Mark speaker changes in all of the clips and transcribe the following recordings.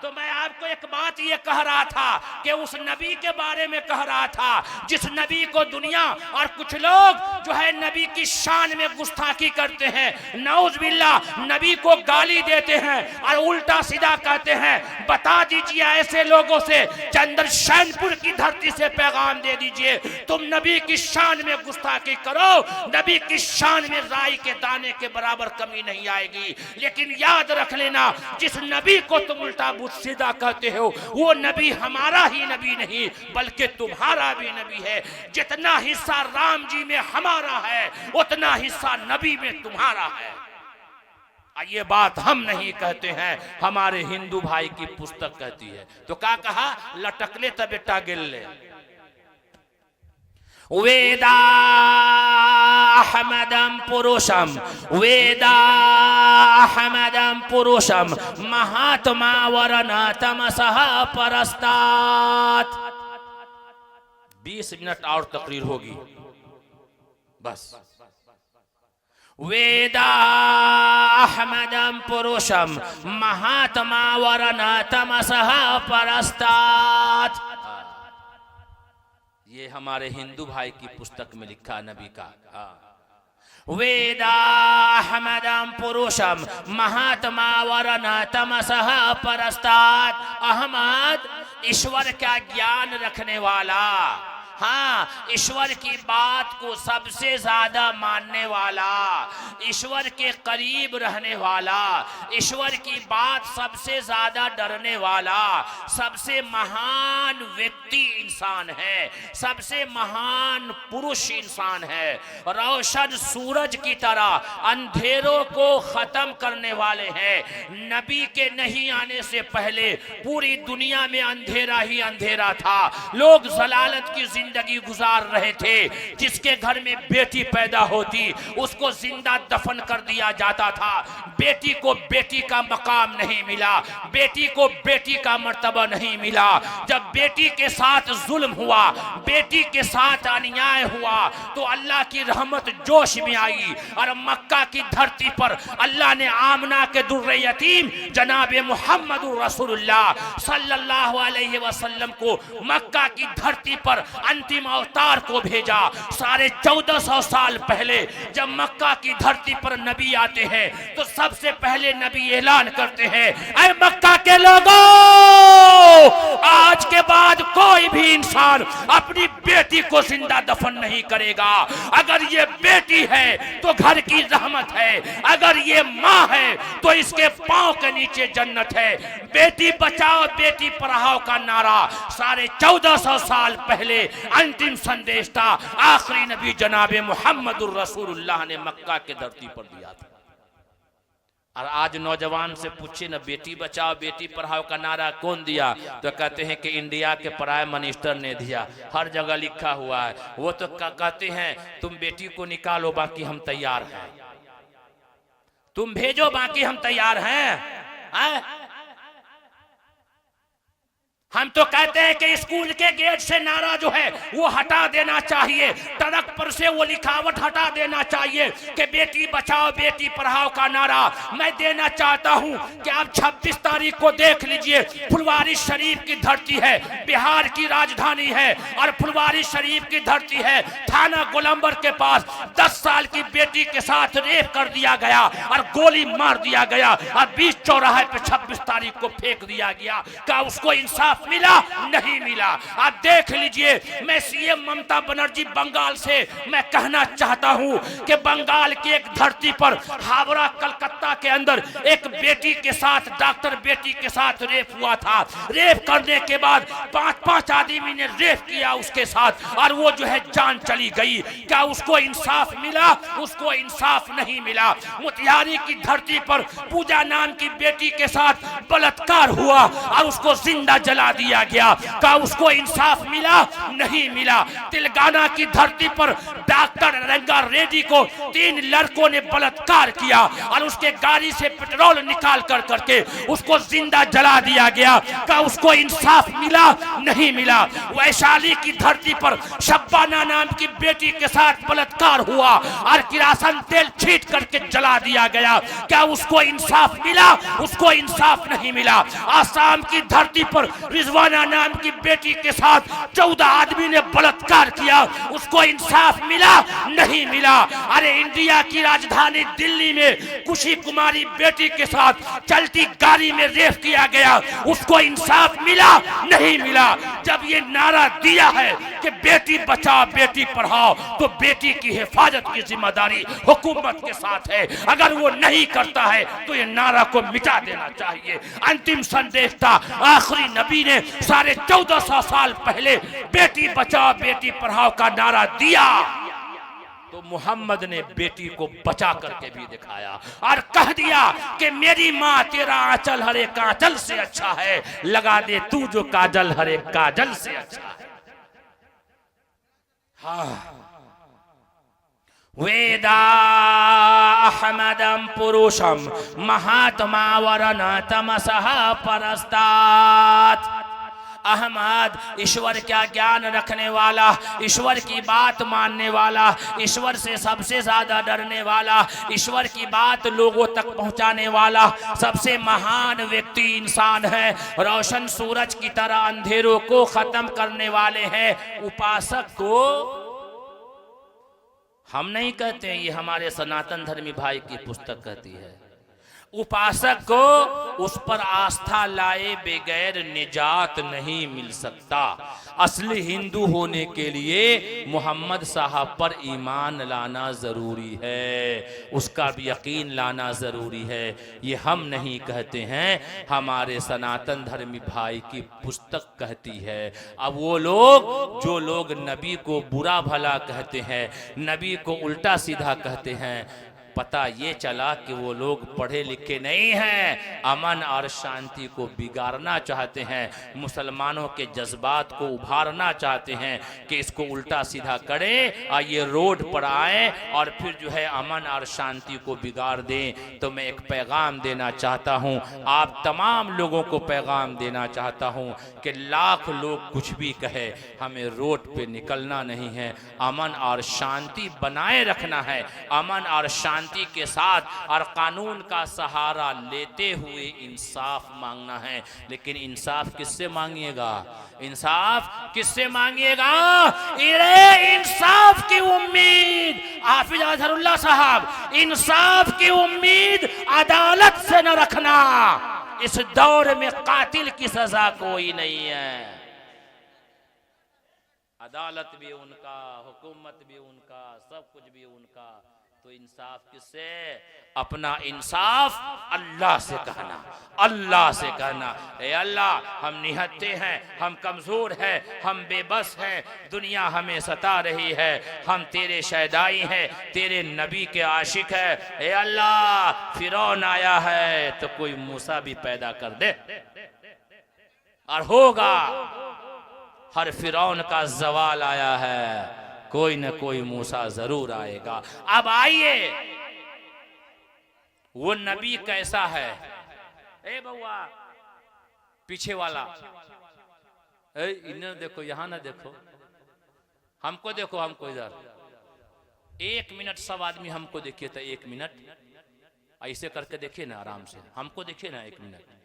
Speaker 1: तो मैं आपको एक बात ये कह रहा था कि उस नबी के बारे में कह रहा था जिस नबी को दुनिया और कुछ लोग जो है नबी की शान में गुस्ताखी करते हैं, नौज बिल्लाह, नबी को गाली देते हैं और उल्टा सीधा कहते हैं। बता दीजिए ऐसे लोगों से, चंद्रशेनपुर की धरती से पैगाम दे दीजिए, तुम नबी की शान में गुस्ताखी करो, नबी की शान में राई के दाने के बराबर कमी नहीं आएगी। लेकिन याद रख लेना, जिस नबी को तुम उल्टा सीधा कहते हो वो नबी हमारा ही नबी नहीं बल्कि तुम्हारा भी नबी है। जितना हिस्सा राम जी में हमारा है उतना हिस्सा नबी में तुम्हारा है। ये बात हम नहीं कहते हैं, हमारे हिंदू भाई की पुस्तक कहती है। तो क्या कहा, लटकले तब बेटा गिल्ले। वेदा अहमदम पुरुषम, वेदा अहमदम पुरुषम महात्मा वरना तमसह परस्तात। 20 मिनट और तकरीर होगी बस। वेदा अहमदम पुरुषम महात्मा वरना तमसह परस्तात। ये हमारे हिंदू भाई की पुस्तक में लिखा नबी का। वेदा अहमदम पुरुषम महात्मा वरना तमसह परस्तात। अहमद ईश्वर का ज्ञान रखने वाला, हाँ, ईश्वर की बात को सबसे ज्यादा मानने वाला, ईश्वर के करीब रहने वाला, ईश्वर की बात सबसे ज्यादा डरने वाला, सबसे महान व्यक्ति इंसान है, सबसे महान पुरुष इंसान है। रोशन सूरज की तरह अंधेरों को खत्म करने वाले हैं। नबी के नहीं आने से पहले पूरी दुनिया में अंधेरा ही अंधेरा था। लोग जलालत की जिंदगी गुजार रहे थे। जिसके घर में बेटी पैदा होती उसको जिंदा दफन कर दिया जाता था। बेटी को बेटी का मकाम नहीं मिला, बेटी को बेटी का मर्तबा नहीं मिला। जब बेटी के साथ जुल्म हुआ, बेटी के साथ अन्याय हुआ तो अल्लाह की रहमत जोश में आई और मक्का की धरती पर अल्लाह ने आमना के दुर्रे यतीम जनाब मुहम्मद रसूलुल्लाह सल्लल्लाहु अलैहि वसल्लम को मक्का की धरती पर अंतिम अवतार को भेजा। 1450 साल पहले जब मक्का की धरती पर नबी आते हैं तो सबसे पहले नबी ऐलान करते हैं, ऐ मक्का के लोगों, आज के बाद कोई भी इंसान अपनी बेटी को जिंदा दफन नहीं करेगा। अगर ये बेटी है तो घर की रहमत है, अगर ये माँ है तो इसके पांव के नीचे जन्नत है। बेटी बचाओ बेटी पढ़ाओ का नारा 1450 साल पहले अंतिम संदेश था। आखिरी नबी जनाबे मुहम्मदुर रसूलुल्लाह ने मक्का के धरती पर दिया था। और आज नौजवान से पूछे ना, बेटी बचाओ बेटी पढ़ाओ का नारा कौन दिया, तो कहते हैं कि इंडिया के प्राइम मिनिस्टर ने दिया। हर जगह लिखा हुआ है। वो तो कहते हैं तुम बेटी को निकालो बाकी हम तैयार हैं, तुम भेजो बाकी हम तैयार हैं। हम तो कहते हैं कि स्कूल के गेट से नारा जो है वो हटा देना चाहिए, ट्रक पर से वो लिखावट हटा देना चाहिए कि बेटी बचाओ बेटी पढ़ाओ का नारा। मैं देना चाहता हूं कि आप 26 तारीख को देख लीजिए, फुलवारी शरीफ की धरती है, बिहार की राजधानी है और फुलवारी शरीफ की धरती है। थाना गोलंबर के पास 10 साल की बेटी के साथ रेप कर दिया गया और गोली मार दिया गया और बीच चौराहे पे 26 तारीख को फेंक दिया गया। क्या उसको इंसाफ मिला? नहीं मिला। आप देख लीजिए, मैं सीएम ममता बनर्जी बंगाल से मैं कहना चाहता हूं कि बंगाल की एक धरती पर हावड़ा कलकत्ता के अंदर एक बेटी के साथ, डॉक्टर बेटी के साथ रेप हुआ था। रेप करने के बाद 5 आदमी ने रेप किया उसके साथ और वो जो है जान चली गई। क्या उसको इंसाफ मिला? उसको इंसाफ नहीं मिला। मोतिहारी की धरती पर पूजा नाम की बेटी के साथ बलात्कार हुआ और उसको जिंदा जला दिया गया। क्या उसको इंसाफ मिला? नहीं मिला। तेलंगाना की धरती पर डॉक्टर रंगा रेड्डी को 3 लड़कों ने बलात्कार किया और उसके गाड़ी से पेट्रोल निकाल कर करके उसको जिंदा जला दिया गया। क्या उसको इंसाफ मिला? नहीं मिला। वैशाली की धरती पर शब्बाना नाम की बेटी के साथ बलात्कार हुआ और किरासन तेल छीट करके जला दिया गया। क्या उसको इंसाफ मिला? उसको इंसाफ नहीं मिला। आसाम की धरती पर रिजवाना नाम की बेटी के साथ 14 आदमी ने बलात्कार किया, उसको इंसाफ मिला? नहीं मिला। अरे इंडिया की राजधानी दिल्ली में खुशी कुमारी बेटी के साथ चलती गाड़ी में रेप किया गया, उसको इंसाफ मिला? नहीं मिला। जब ये नारा दिया है कि बेटी बचाओ बेटी पढ़ाओ, तो बेटी की हिफाजत की जिम्मेदारी हुकूमत के साथ है। अगर वो नहीं करता है तो ये नारा को मिटा देना चाहिए। अंतिम संदेश था, आखिरी नबी ने 1450 साल पहले बेटी बचाओ बेटी पढ़ाओ का नारा दिया, तो मोहम्मद ने बेटी को बचा करके भी दिखाया और कह दिया कि मेरी माँ तेरा आंचल हर एक आंचल से अच्छा है, लगा दे तू जो काजल हर एक काजल से अच्छा है। हाँ, वेदा अहमदम पुरुषम महात्मा वरना तमसह परस्तात। अहमद ईश्वर का ज्ञान रखने वाला, ईश्वर की बात मानने वाला, ईश्वर से सबसे ज्यादा डरने वाला, ईश्वर की बात लोगों तक पहुंचाने वाला सबसे महान व्यक्ति इंसान है। रोशन सूरज की तरह अंधेरों को खत्म करने वाले हैं। उपासक को हम नहीं कहते, ये हमारे सनातन धर्मी भाई की पुस्तक कहती है। उपासक को उस पर आस्था लाए बगैर निजात नहीं मिल सकता। असली हिंदू होने के लिए मोहम्मद साहब पर ईमान लाना ज़रूरी है, उसका भी यकीन लाना ज़रूरी है। ये हम नहीं कहते हैं, हमारे सनातन धर्मी भाई की पुस्तक कहती है। अब वो लोग जो लोग नबी को बुरा भला कहते हैं, नबी को उल्टा सीधा कहते हैं, पता ये चला कि वो लोग पढ़े लिखे नहीं हैं, अमन और शांति को बिगाड़ना चाहते हैं, मुसलमानों के जज्बात को उभारना चाहते हैं कि इसको उल्टा सीधा करें और ये रोड पर आए और फिर जो है अमन और शांति को बिगाड़ दें। तो मैं एक पैगाम देना चाहता हूँ, आप तमाम लोगों को पैगाम देना चाहता हूँ कि लाख लोग कुछ भी कहे, हमें रोड पे निकलना नहीं है, अमन और शांति बनाए रखना है। अमन और शांति के साथ और कानून का सहारा लेते हुए इंसाफ मांगना है। लेकिन इंसाफ किससे मांगिएगा? इंसाफ किससे मांगिएगा? इंसाफ की उम्मीद हाफिज अजहरुल्लाह साहब, इंसाफ की उम्मीद अदालत से न रखना। इस दौर में कातिल की सजा कोई नहीं है। अदालत भी उनका, हुकूमत भी उनका, सब कुछ भी उनका। तो इंसाफ किससे? अपना इंसाफ अल्लाह से कहना, अल्लाह से कहना, ए अल्लाह हम निहत्ते हैं, हम कमजोर हैं, हम बेबस हैं, दुनिया हमें सता रही है, हम तेरे शहदाई हैं, तेरे नबी के आशिक है। ए अल्लाह फिरौन आया है तो कोई मूसा भी पैदा कर दे, और होगा। हर फिरौन का जवाल आया है, कोई न कोई मूसा जरूर आएगा। अब आइए, वो नबी कैसा है? ए बउआ पीछे वाला, इन्हें देखो, यहां ना देखो, हमको देखो, हमको इधर। 1 मिनट सब आदमी हमको देखिए, तो 1 मिनट ऐसे करके देखिए ना, आराम से हमको देखिए ना, 1 मिनट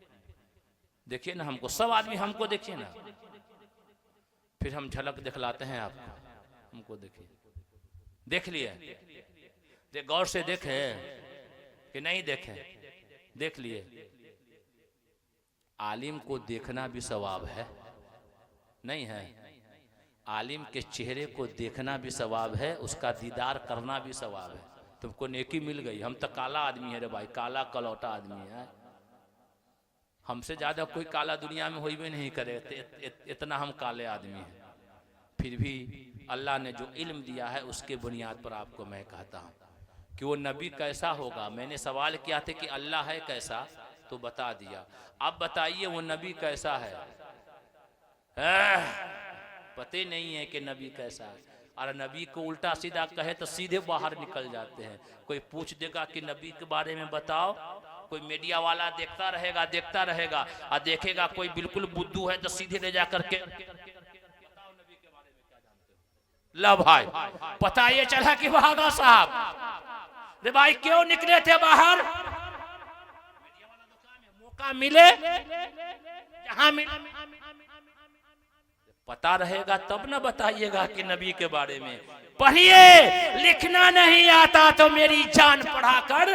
Speaker 1: देखिए ना हमको, सब आदमी हमको देखिए ना, फिर हम झलक दिखलाते हैं आपको। हमको देखिए, देख लिए, गौर से देखे कि नहीं देखे? देख लिए। आलिम को देखना भी सवाब है, नहीं है? आलिम के चेहरे को देखना भी सवाब है, उसका दीदार करना भी सवाब है। तुमको नेकी मिल गई। हम तो काला आदमी है रे भाई, काला कलौटा आदमी है, हमसे ज्यादा कोई काला दुनिया में होई भी नहीं करे, इतना हम काले आदमी हैं। फिर भी अल्लाह ने जो इल्म दिया है उसके बुनियाद पर आपको मैं कहता हूँ कि वो नबी कैसा होगा। मैंने सवाल किया था कि अल्लाह है कैसा, तो बता दिया। अब बताइए वो नबी कैसा है? पते नहीं है कि नबी कैसा है। और नबी को उल्टा सीधा कहे तो सीधे बाहर निकल जाते हैं। कोई पूछ देगा कि नबी के बारे में बताओ, कोई मीडिया वाला देखता रहेगा और देखेगा कोई बिल्कुल बुद्धू है तो सीधे ले जा करके ला भाई पता ये चला कि भागा साहब। रे भाई क्यों निकले थे बाहर? मौका मिले जहां मिले पता रहेगा तब ना बताइएगा कि नबी के बारे में। पढ़िए, लिखना नहीं आता तो मेरी जान पढ़ा कर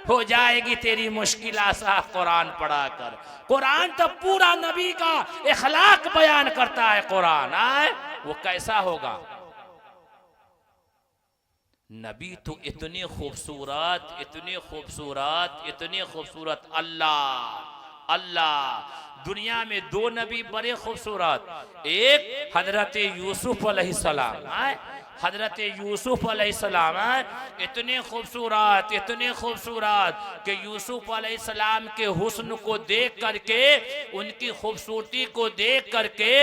Speaker 1: हो जाएगी तेरी मुश्किल आसान। कुरान पढ़ा कर, कुरान तो पूरा नबी का इखलाक बयान करता है। कुरान आए वो कैसा होगा? नबी तो इतने खूबसूरत, इतने खूबसूरत, इतने खूबसूरत। अल्लाह अल्लाह, दुनिया में दो नबी बड़े खूबसूरत। एक हजरत यूसुफ अलैहिस्सलाम, हजरत यूसुफ अलैहिस्सलाम इतने खूबसूरत, इतने खूबसूरत कि यूसुफ अलैहिस्सलाम के हुस्न को देख करके, उनकी खूबसूरती को देख करके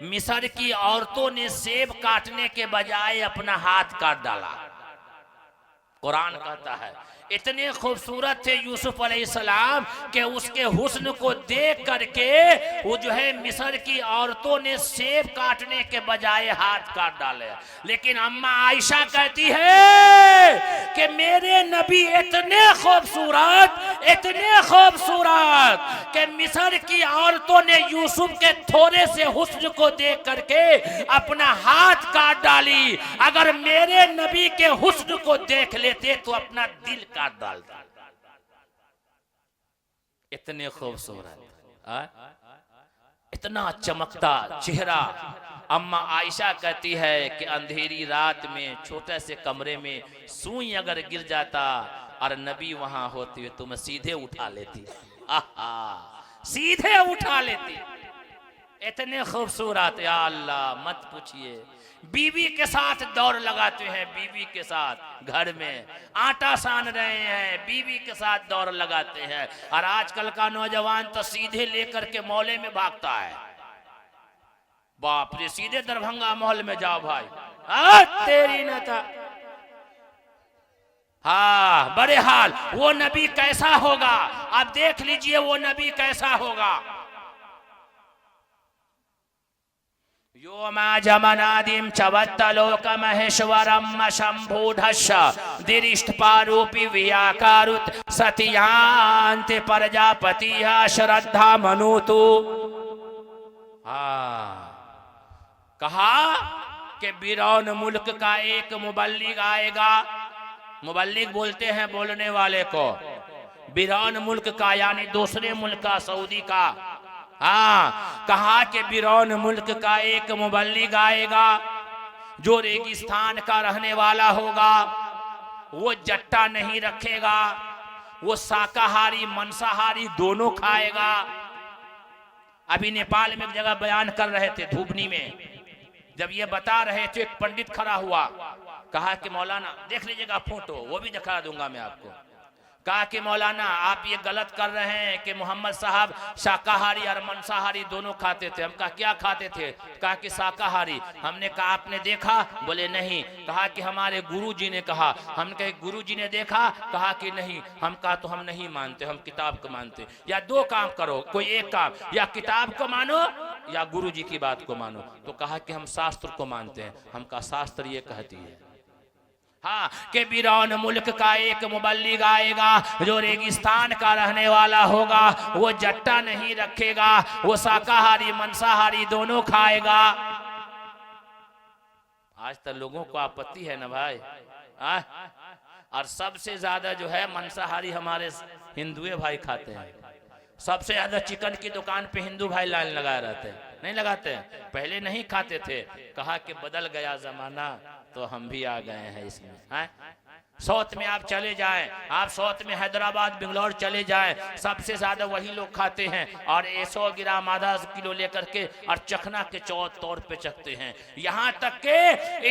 Speaker 1: मिस्र की औरतों ने सेब काटने के बजाय अपना हाथ काट डाला। कुरान कहता है इतने खूबसूरत थे यूसुफ अलैहिस्सलाम कि उसके हुस्न को देख करके वो जो है मिस्र की औरतों ने सेब काटने के बजाय हाथ काट डाले। लेकिन अम्मा आयशा कहती है कि मेरे नबी इतने खूबसूरत, इतने खूबसूरत कि मिस्र की औरतों ने यूसुफ के थोड़े से हुस्न को देख करके अपना हाथ काट डाली। अगर मेरे नबी के हुस्न को देख लेते तो अपना दिल काट डालता। इतने खूबसूरत, इतना चमकता चेहरा। अम्मा आयशा कहती है कि अंधेरी रात में छोटे से कमरे में सुई अगर गिर जाता और नबी वहां होती तो मैं सीधे उठा लेती। सीधे उठा लेती। इतने खूबसूरत, या अल्लाह मत पूछिए। बीवी के साथ दौड़ लगाते हैं, बीवी के साथ घर में आटा सान रहे हैं, बीवी के साथ दौड़ लगाते हैं। और आजकल का नौजवान तो सीधे लेकर के मौले में भागता है। बाप रे, सीधे दरभंगा मॉल में जाओ भाई, तेरी न था। हाँ, बड़े हाल। वो नबी कैसा होगा आप देख लीजिए, वो नबी कैसा होगा। योमा जमनादिम चवत्तलोक महेश्वरम शंभूधश दिरिष्ट पारूपी व्याकारुत सतियांत प्रजापति श्रद्धा मनुतु। कहा कि बिरौन मुल्क का एक मुबल्लिग आएगा। मुबल्लिग बोलते हैं बोलने वाले को। बिरौन मुल्क का यानी दूसरे मुल्क का, सऊदी का। कहा कि बिरौन मुल्क का एक मुबल्लिग आएगा जो रेगिस्तान का रहने वाला होगा। वो जट्टा नहीं रखेगा, वो शाकाहारी मांसाहारी दोनों खाएगा। अभी नेपाल में एक जगह बयान कर रहे थे, धुबनी में, जब ये बता रहे थे एक पंडित खड़ा हुआ, कहा कि मौलाना, देख लीजिएगा फोटो, वो भी दिखा दूंगा मैं आपको। कहा कि मौलाना आप ये गलत कर रहे हैं कि मोहम्मद साहब शाकाहारी और मांसाहारी दोनों खाते थे। हम कहा क्या खाते थे? कहा कि शाकाहारी। हमने कहा आपने देखा? बोले नहीं। कहा कि हमारे गुरुजी ने कहा। हमने कहा गुरुजी ने देखा? कहा कि नहीं। हम कहा तो हम नहीं मानते, हम किताब को मानते। या दो काम करो, कोई एक काम, या किताब को मानो या गुरुजी की बात को मानो। तो कहा कि हम शास्त्र को मानते हैं। हम कहा शास्त्र ये कहती है कि बिरौन मुल्क का एक मुबल्लिग आएगा जो रेगिस्तान का रहने वाला होगा। वो जट्टा नहीं रखेगा, वो शाकाहारी मांसाहारी दोनों खाएगा। आज तक लोगों को आपत्ति है ना भाई। और सबसे ज्यादा जो है मांसाहारी हमारे हिंदुए भाई खाते हैं। सबसे ज्यादा चिकन की दुकान पे हिंदू भाई लाइन लगाए रहते हैं। नहीं लगाते हैं? पहले नहीं खाते थे। कहा कि बदल गया जमाना तो हम भी आ गए हैं इसमें। साउथ में आप चले जाएं, आप साउथ में हैदराबाद बेंगलोर चले जाएं, सबसे ज्यादा वही लोग खाते हैं। और 100 ग्राम आधा किलो लेकर के और चखना के तौर पे चखते हैं। यहाँ तक के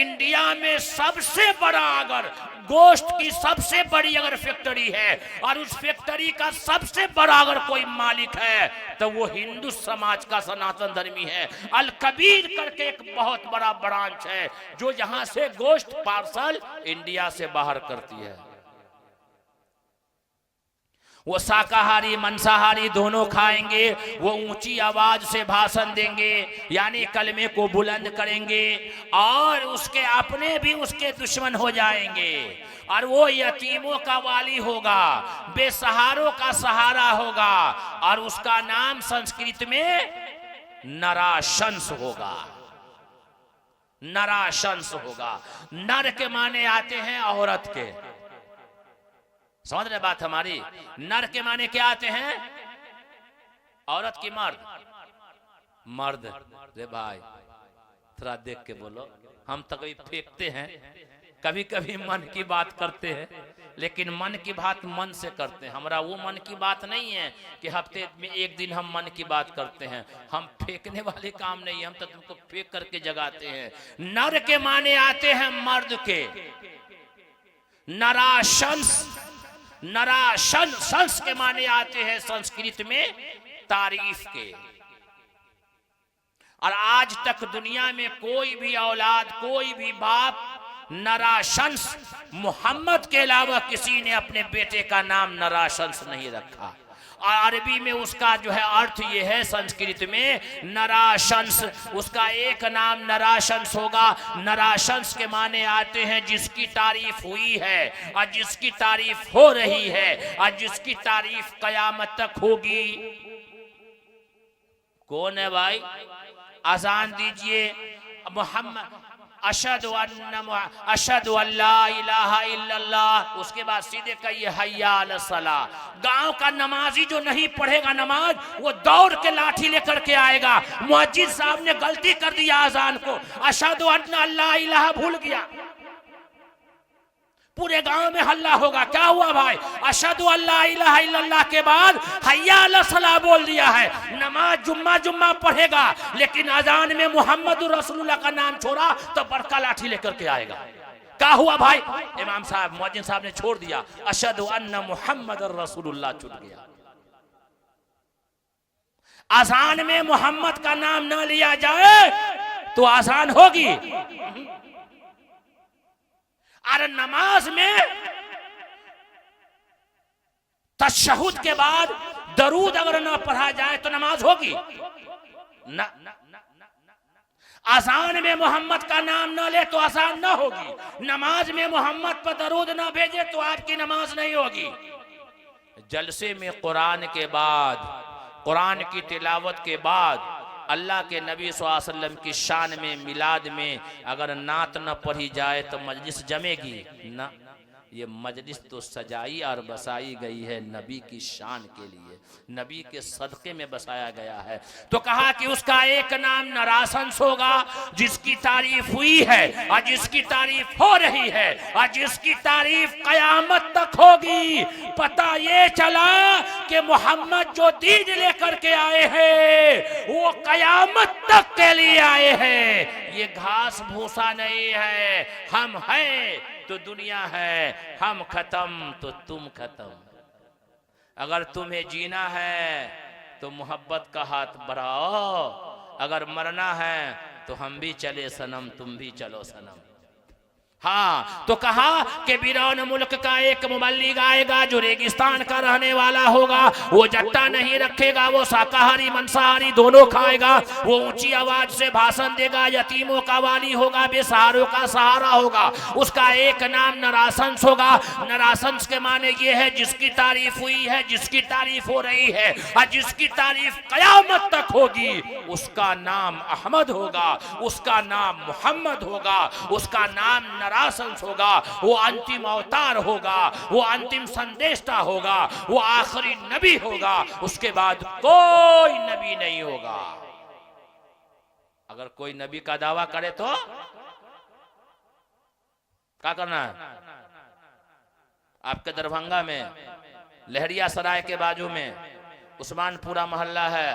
Speaker 1: इंडिया में सबसे बड़ा अगर गोश्त की सबसे बड़ी अगर फैक्ट्री है और उस फैक्ट्री का सबसे बड़ा अगर कोई मालिक है तो वो हिंदू समाज का सनातन धर्मी है। अल कबीर करके एक बहुत बड़ा ब्रांच है जो यहाँ से गोश्त पार्सल इंडिया से बाहर करती है। वो शाकाहारी मांसाहारी दोनों खाएंगे। वो ऊंची आवाज से भाषण देंगे, यानी कलमे को बुलंद करेंगे, और उसके अपने भी उसके दुश्मन हो जाएंगे। और वो यतीमों का वाली होगा, बेसहारों का सहारा होगा, और उसका नाम संस्कृत में नराशंस होगा। नराशंस होगा। नर के माने आते हैं औरत के, समझ रहे बात हमारी। नर के माने क्या आते हैं? औरत की मर्द। मर्द रे भाई थोड़ा देख के बोलो। हम तो कभी फेंकते हैं, कभी कभी मन की बात करते हैं, लेकिन मन की बात मन से करते हैं। हमारा वो मन की बात नहीं है कि हफ्ते में एक दिन हम मन की बात करते हैं। हम फेंकने वाले काम नहीं है, हम तो तुमको फेंक करके जगाते हैं। नर के माने आते हैं मर्द के। नराशंस, नराशंस के माने आते हैं संस्कृत में तारीफ के। और आज तक दुनिया में कोई भी औलाद, कोई भी बाप नराशंस मोहम्मद के अलावा किसी ने अपने बेटे का नाम नराशंस नहीं रखा। और अरबी में उसका जो है अर्थ ये है, संस्कृत में नराशंस, उसका एक नाम नराशंस होगा। नराशंस के माने आते हैं जिसकी तारीफ हुई है, और जिसकी तारीफ हो रही है, और जिसकी तारीफ कयामत तक होगी। कौन है भाई? अजान दीजिए मोहम्मद अशहदु अल्ला इलाहा इल्लल्लाह, उसके बाद सीधे कहिए हय्या अला सलाह। गांव का नमाजी जो नहीं पढ़ेगा नमाज, वो दौड़ के लाठी लेकर के आएगा। मुअज्जिन साहब ने गलती कर दिया अजान को, अशहदु अल्ला इलाहा भूल गया, पूरे गांव में हल्ला होगा। क्या हुआ भाई? अशहदु अल्ला इलाहा इल्लल्लाह के बाद हय्या अला सलाह बोल दिया है। नमाज जुम्मा पढ़ेगा, लेकिन अजान में मोहम्मद रसूलुल्लाह का नाम छोड़ा तो बड़का लाठी लेकर के आएगा। क्या हुआ भाई? इमाम साहब मुअज्जिन साहब ने छोड़ दिया, अशहदु अन्ना मुहम्मद रसूलुल्लाह छूट गया। अजान में मोहम्मद का नाम ना लिया जाए तो आसान होगी। और नमाज में तशहुद के बाद दरूद अगर ना पढ़ा जाए तो नमाज होगी ना। आसान में मोहम्मद का नाम ना ले तो आसान ना होगी। नमाज में मोहम्मद पर दरूद ना भेजे तो आपकी नमाज नहीं होगी। जलसे में कुरान के बाद, कुरान की तिलावत के बाद अल्लाह के नबी सल्लल्लाहु अलैहि वसल्लम की शान में, मिलाद में अगर नात न पढ़ी जाए तो मजलिस जमेगी ना। ये मजलिस तो सजाई और बसाई गई है नबी की शान के लिए, नबी के सदक़े में बसाया गया है। तो कहा कि उसका एक नाम नराशंस होगा, जिसकी तारीफ हुई है और जिसकी तारीफ हो रही है और जिसकी तारीफ कयामत तक होगी। पता ये चला कि मोहम्मद जो दीन लेकर के आए हैं वो कयामत तक के लिए आए हैं। ये घास भूसा नहीं है। हम हैं तो दुनिया है, हम खत्म तो तुम खत्म। अगर तुम्हें जीना है तो मोहब्बत का हाथ बढ़ाओ, अगर मरना है तो हम भी चले सनम, तुम भी चलो सनम। हाँ, तो कहा कि बिरौन मुल्क का एक मुबल्लिग आएगा जो रेगिस्तान का रहने वाला होगा। वो जट्टा नहीं रखेगा, वो शाकाहारी मांसाहारी दोनों खाएगा। वो ऊंची आवाज से भाषण देगा, यतीमों का वाली होगा, बेसहारों का सहारा होगा। उसका एक नाम नराशंस होगा। नराशंस के माने ये है जिसकी तारीफ हुई है, जिसकी तारीफ हो रही है और जिसकी तारीफ कयामत तक होगी। उसका नाम अहमद होगा, उसका नाम मोहम्मद होगा, उसका नाम नराशंस होगा। वो अंतिम अवतार होगा, वो अंतिम संदेशता होगा, वो आखिरी नबी होगा। उसके बाद कोई नबी नहीं होगा। अगर कोई नबी का दावा करे तो क्या करना है? आपके दरभंगा में लहरिया सराय के बाजू में उस्मानपुरा मोहल्ला है।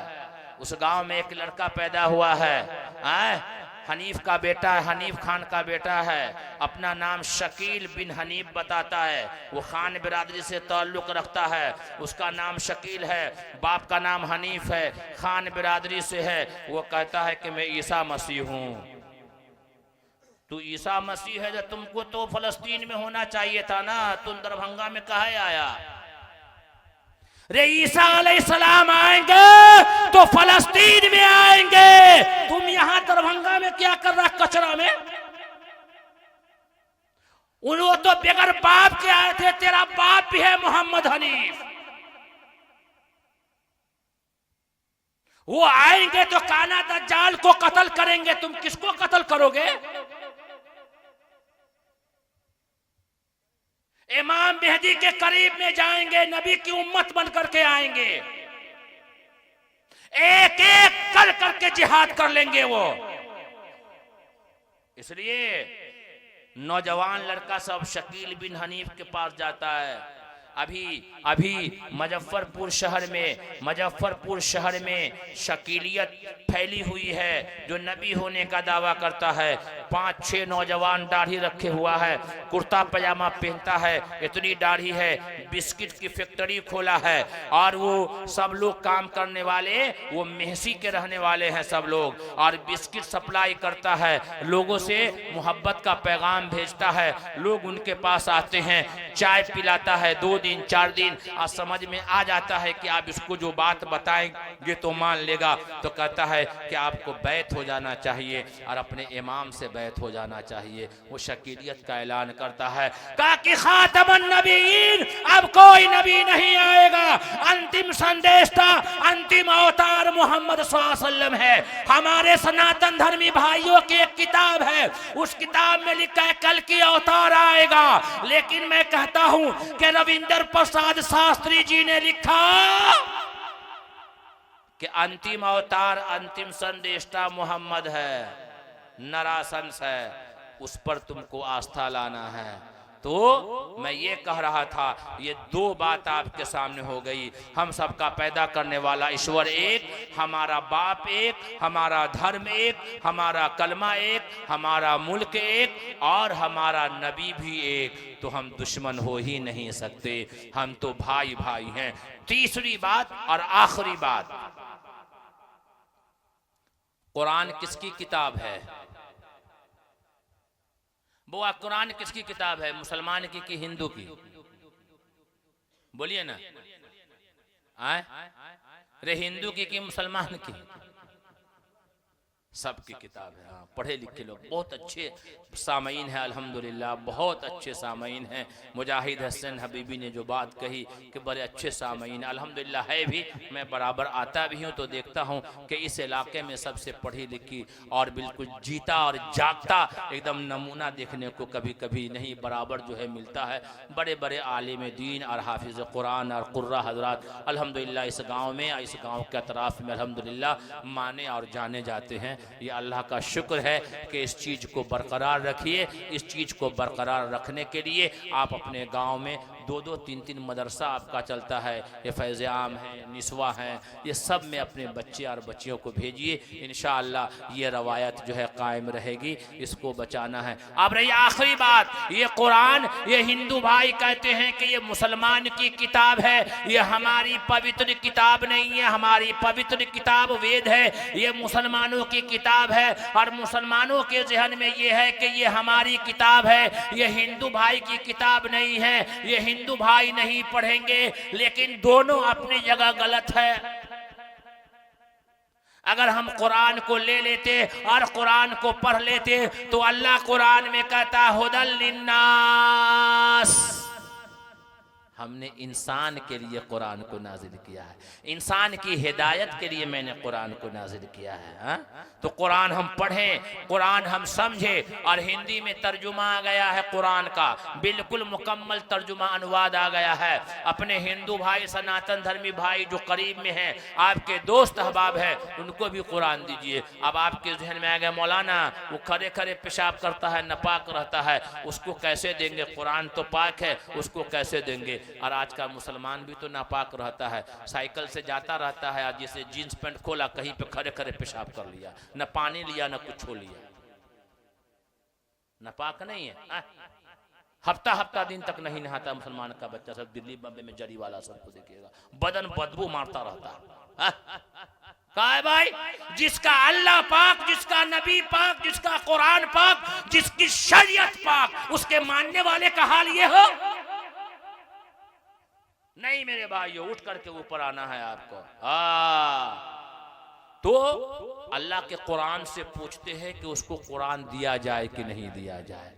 Speaker 1: उस गांव में एक लड़का पैदा हुआ है, हनीफ का बेटा है, हनीफ खान का बेटा है। अपना नाम शकील बिन हनीफ बताता है। वो खान बिरादरी से ताल्लुक रखता है। उसका नाम शकील है, बाप का नाम हनीफ है, खान बिरादरी से है। वो कहता है कि मैं ईसा मसीह हूँ। तू ईसा मसीह है तो तुमको तो फलस्तीन में होना चाहिए था ना, तुम दरभंगा में कहाँ आया? रे ईसा अलैहिस्सलाम आएंगे तो फलस्तीन में आएंगे, तुम यहां दरभंगा में क्या कर रहा कचरा में? उन्होंने तो बगैर बाप के आए थे, तेरा बाप भी है मोहम्मद हनीफ। वो आएंगे तो काना दज्जाल को कत्ल करेंगे, तुम किसको कत्ल करोगे? इमाम मेहदी के करीब में जाएंगे, नबी की उम्मत बन करके आएंगे, एक एक कर करके जिहाद कर लेंगे वो। इसलिए नौजवान लड़का सब शकील बिन हनीफ के पास जाता है। अभी मुजफ्फरपुर शहर में शकीलियत फैली हुई है, जो नबी होने का दावा करता है। 5-6 नौजवान दाढ़ी रखे हुआ है, कुर्ता पजामा पहनता है, इतनी दाढ़ी है, बिस्किट की फैक्ट्री खोला है, और वो सब लोग काम करने वाले वो मेहसी के रहने वाले हैं सब लोग, और बिस्किट सप्लाई करता है, लोगों से मोहब्बत का पैगाम भेजता है। लोग उनके पास आते हैं, चाय पिलाता है, 2 दिन 4 दिन, और समझ में आ जाता है कि आप इसको जो बात बताएंगे तो मान लेगा, तो कहता है कि आपको बैत हो जाना चाहिए और अपने इमाम से बैत हो जाना चाहिए। वो शकीलियत का ऐलान करता है, कहा कि खातमुन नबीयीन, अब कोई नबी नहीं आएगा, अंतिम संदेश था, अंतिम अवतार मोहम्मद सल्लल्लाहु अलैहि वसल्लम है। हमारे सनातन धर्मी भाइयों की एक किताब है, उस किताब में लिखा है कल की अवतार आएगा, लेकिन मैं कहता हूं कि रविंद्र प्रसाद शास्त्री जी ने लिखा कि अंतिम अवतार अंतिम संदेशता मोहम्मद है, नरासंस है, उस पर तुमको आस्था लाना है। तो मैं ये कह रहा था, ये 2 बात आपके सामने हो गई। हम सबका पैदा करने वाला ईश्वर एक, हमारा बाप एक, हमारा धर्म एक, हमारा कलमा एक, हमारा मुल्क एक, और हमारा नबी भी एक। तो हम दुश्मन हो ही नहीं सकते, हम तो भाई भाई हैं। तीसरी बात और आखिरी बात, कुरान किसकी किताब है? बुआ, कुरान किसकी किताब है, मुसलमान की कि हिंदू की? बोलिए ना। आए रे, हिंदू की कि मुसलमान की? सबकी किताब है। हाँ, पढ़े लिखे लोग बहुत अच्छे सामईन हैं, अल्हम्दुलिल्लाह बहुत अच्छे सामईन हैं। मुजाहिद हसन हबीबी ने जो बात कही कि बड़े अच्छे सामईन अल्हम्दुलिल्लाह है भी, मैं बराबर आता भी हूँ तो देखता हूँ कि इस इलाके में सबसे पढ़ी लिखी और बिल्कुल जीता और जागता एकदम नमूना देखने को कभी कभी नहीं बराबर जो है मिलता है। बड़े बड़े आलिम दीन और हाफिज़ कुरान और कुर्रा हजरात अल्हम्दुलिल्लाह इस गाँव में, इस गाँव के अतराफ़ में अल्हम्दुलिल्लाह माने और जाने जाते हैं। ये अल्लाह का शुक्र है कि इस चीज़ को बरकरार रखिए। इस चीज़ को बरकरार रखने के लिए आप अपने गांव में 2-2, 3-3 मदरसा आपका चलता है, ये फैज़ आम है, निस्वा हैं, ये सब में अपने बच्चे और बच्चियों को भेजिए। इंशाअल्लाह ये रवायत जो है कायम रहेगी, इसको बचाना है। अब रही आखिरी बात, ये कुरान, ये हिंदू भाई कहते हैं कि ये मुसलमान की किताब है, ये हमारी पवित्र किताब नहीं है। हमारी पवित्र किताब वेद है, ये मुसलमानों की किताब है, और मुसलमानों के जहन में ये है कि ये हमारी किताब है, ये हिंदू भाई की किताब नहीं है, ये हिंदू भाई नहीं पढ़ेंगे। लेकिन दोनों अपनी जगह गलत है। अगर हम कुरान को ले लेते और कुरान को पढ़ लेते तो अल्लाह कुरान में कहता हुदल लिन्नास, हमने इंसान के लिए कुरान को नाजिल किया है, इंसान की हिदायत के लिए मैंने कुरान को नाजिल किया है। हा? तो कुरान हम पढ़ें, कुरान हम समझें। और हिंदी में तर्जुमा आ गया है कुरान का, बिल्कुल मुकम्मल तर्जुमा अनुवाद आ गया है। अपने हिंदू भाई, सनातन धर्मी भाई जो करीब में हैं, आपके दोस्त अहबाब हैं, उनको भी कुरान दीजिए। अब आपके जहन में आ गया मौलाना वो खड़े खड़े पेशाब करता है, नापाक रहता है, उसको कैसे देंगे? कुरान तो पाक है, उसको कैसे देंगे? और आज का मुसलमान भी तो नापाक रहता है, साइकिल से जाता रहता है, जैसे जींस पैंट खोला कहीं पे खड़े खड़े पेशाब कर लिया, न पानी लिया न कुछ हो लिया। नापाक नहीं है। हफ्ता हफ्ता दिन तक नहीं नहाता मुसलमान का बच्चा। सब दिल्ली बम्बे में जड़ी वाला सबको देखिएगा, बदन बदबू मारता रहता है। कहा है भाई, जिसका अल्लाह पाक, जिसका नबी पाक, जिसका कुरान पाक, जिसकी शरीयत पाक, उसके मानने वाले का हाल ये हो? नहीं मेरे भाइयों, उठ करके ऊपर आना है आपको। तो अल्लाह के कुरान से पूछते हैं कि उसको कुरान दिया जाए कि नहीं दिया जाए।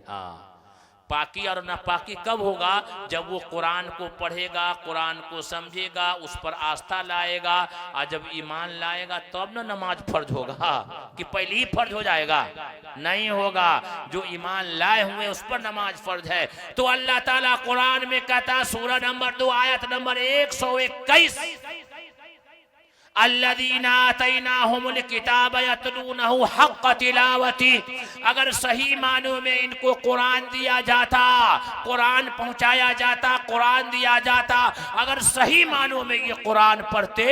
Speaker 1: पाकी और नापाकी कब होगा? जब वो कुरान को पढ़ेगा, कुरान को समझेगा, उस पर आस्था लाएगा, और जब ईमान लाएगा तब ना नमाज फर्ज होगा। कि पहले ही फर्ज हो जाएगा? नहीं होगा। जो ईमान लाए हुए उस पर नमाज फर्ज है। तो अल्लाह ताला कुरान में कहता, सूरह नंबर 2 आयत नंबर 121, अल्लज़ीना आतैनाहुमुल किताब यतलूनहु हक़्क़ तिलावती। अगर सही मानों में इनको कुरान दिया जाता, कुरान पहुंचाया जाता, कुरान दिया जाता, अगर सही मानों में ये कुरान पढ़ते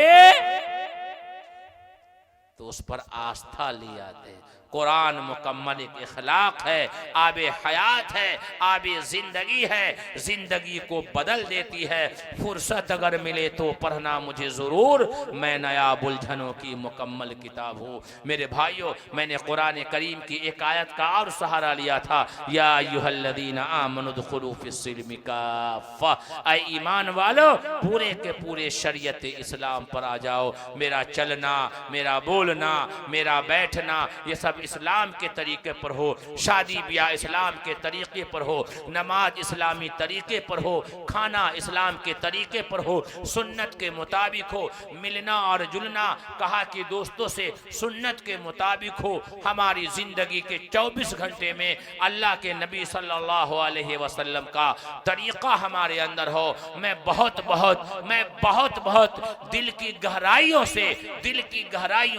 Speaker 1: तो उस पर आस्था ले आते। कुरान मुकम्मल एक इखलाक है, आबे हयात है, आबे जिंदगी है, जिंदगी को बदल देती है। फुर्सत अगर मिले तो पढ़ना मुझे ज़रूर, मैं नया बुलझनों की मुकम्मल किताब हूँ। मेरे भाइयों, मैंने कुरान करीम की एक आयत का और सहारा लिया था, या अय्युहल्लज़ीना आमनु दुखुलू फिस्सिल्मि काफ़ा। ऐ ईमान वालो, पूरे के पूरे शरीयत इस्लाम पर आ जाओ। मेरा चलना, मेरा बोलना, मेरा बैठना, ये सब इस्लाम के तरीके पर हो। शादी ब्याह इस्लाम के तरीके पर हो, नमाज इस्लामी तरीके पर हो, खाना इस्लाम के तरीके पर हो, सुन्नत के मुताबिक हो, मिलना और जुलना कहा कि दोस्तों से सुन्नत के मुताबिक हो। हमारी ज़िंदगी के 24 घंटे में अल्लाह के नबी सल्लल्लाहु अलैहि वसल्लम का तरीक़ा हमारे अंदर हो। मैं बहुत बहुत दिल की गहराइयों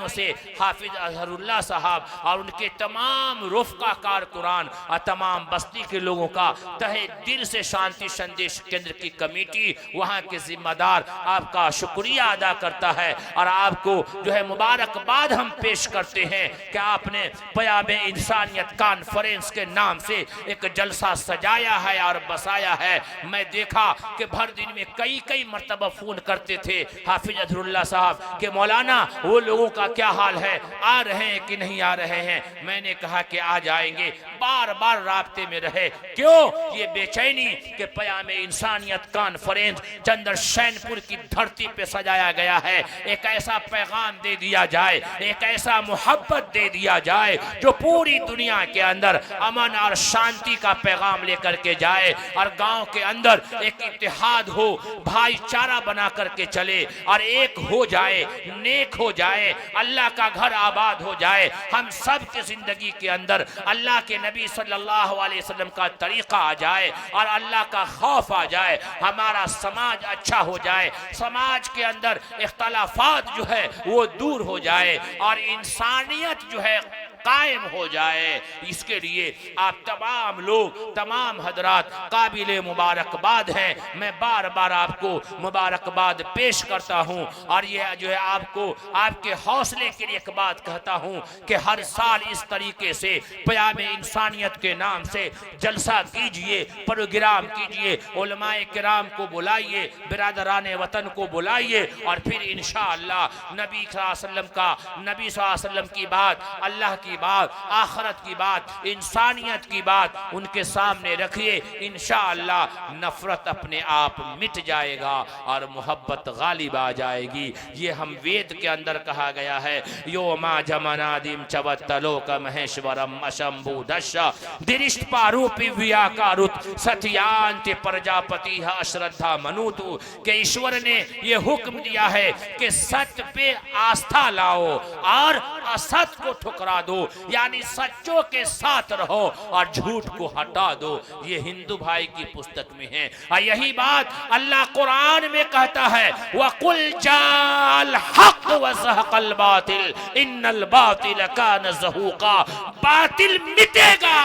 Speaker 1: से हाफिज अजहरुल्लाह साहब और उनके तमाम रुफ़क़ा कारकुरान और तमाम बस्ती के लोगों का तहे दिल से शांति संदेश केंद्र की कमेटी, वहाँ के जिम्मेदार आपका शुक्रिया अदा करता है और आपको जो है मुबारकबाद हम पेश करते हैं कि आपने पयामे इंसानियत कॉन्फ्रेंस के नाम से एक जलसा सजाया है और बसाया है। मैं देखा कि भर दिन में कई मरतबा फ़ोन करते थे हाफिज अजहरुल्लाह साहब के मौलाना वो लोगों का क्या हाल है, आ रहे हैं कि नहीं आ रहे हैं। मैंने कहा कि आ जाएंगे, बार बार राब्ते में रहे। क्यों? ये बेचैनी के पयामे इंसानियत कॉन्फ्रेंस चंद्रशैनपुर की धरती पे सजाया गया है। एक ऐसा पैगाम दे दिया जाए, एक ऐसा मोहब्बत दे दिया जाए जो पूरी दुनिया के अंदर अमन और शांति का पैगाम लेकर के जाए और गांव के अंदर एक इत्तेहाद हो, भाईचारा बना करके चले और एक हो जाए, नेक हो जाए, अल्लाह का घर आबाद हो जाए। हम सब की जिंदगी के अंदर अल्लाह के नबी सल्लल्लाहु अलैहि वसल्लम का तरीका आ जाए और अल्लाह का खौफ आ जाए। हमारा समाज अच्छा हो जाए, समाज के अंदर इख्तलाफात जो है वो दूर हो जाए और इंसानियत जो है कायम हो जाए। इसके लिए आप तमाम लोग, तमाम हजरात काबिले मुबारकबाद हैं। मैं बार बार आपको मुबारकबाद पेश करता हूँ और ये जो है आपको आपके हौसले के लिए एक बात कहता हूँ कि हर साल इस तरीके से पयामे इंसानियत के नाम से जलसा कीजिए, प्रोग्राम कीजिए, उलमाए किराम को बुलाइए, बिरादरान वतन को बुलाइए और फिर इंशाअल्लाह नबी सल्लल्लाहु अलैहि वसल्लम की बात, अल्लाह की बात, आखिरत की बात, इंसानियत की बात उनके सामने रखिए। इंशाअल्लाह नफरत अपने आप मिट जाएगा और मोहब्बत गालिब आ जाएगी। ये हम वेद के अंदर कहा गया है, यो मा जमनादिम चवत्तलोक महेश्वरम अशंभु दश दिरिष्ट पारूपी व्याकारुत सत्यांत प्रजापति अश्रद्धा मनुतु के ईश्वर ने ये हुक्म दिया है कि सत्य पे आस्था लाओ और असत को ठुकरा दो, यानी सच्चों के साथ रहो और झूठ को हटा दो। ये हिंदू भाई की पुस्तक में है और यही बात अल्लाह कुरान में कहता है, वकुल जाल हक व ज़हक़ल बातिल इन्नल बातिल कान ज़हूक़ा। बातिल मिटेगा,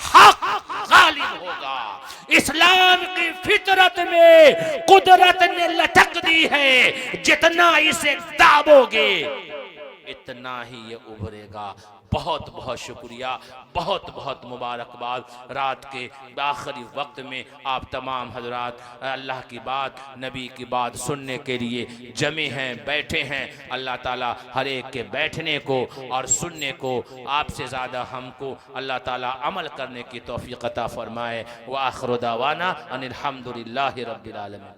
Speaker 1: हक गालिब होगा। इस्लाम की फितरत में कुदरत ने लटक दी है, जितना इसे दाबोगे इतना ही ये उभरेगा। बहुत बहुत शुक्रिया, बहुत बहुत मुबारकबाद। रात के आखिरी वक्त में आप तमाम हजरात अल्लाह की बात, नबी की बात सुनने के लिए जमे हैं, बैठे हैं। अल्लाह ताला हर एक के बैठने को और सुनने को आपसे ज़्यादा हमको अल्लाह ताला अमल करने की तौफीक अता फरमाए। व आखिर दावाना अनिल हम्दुलिल्लाहि रब्बिल आलमीन।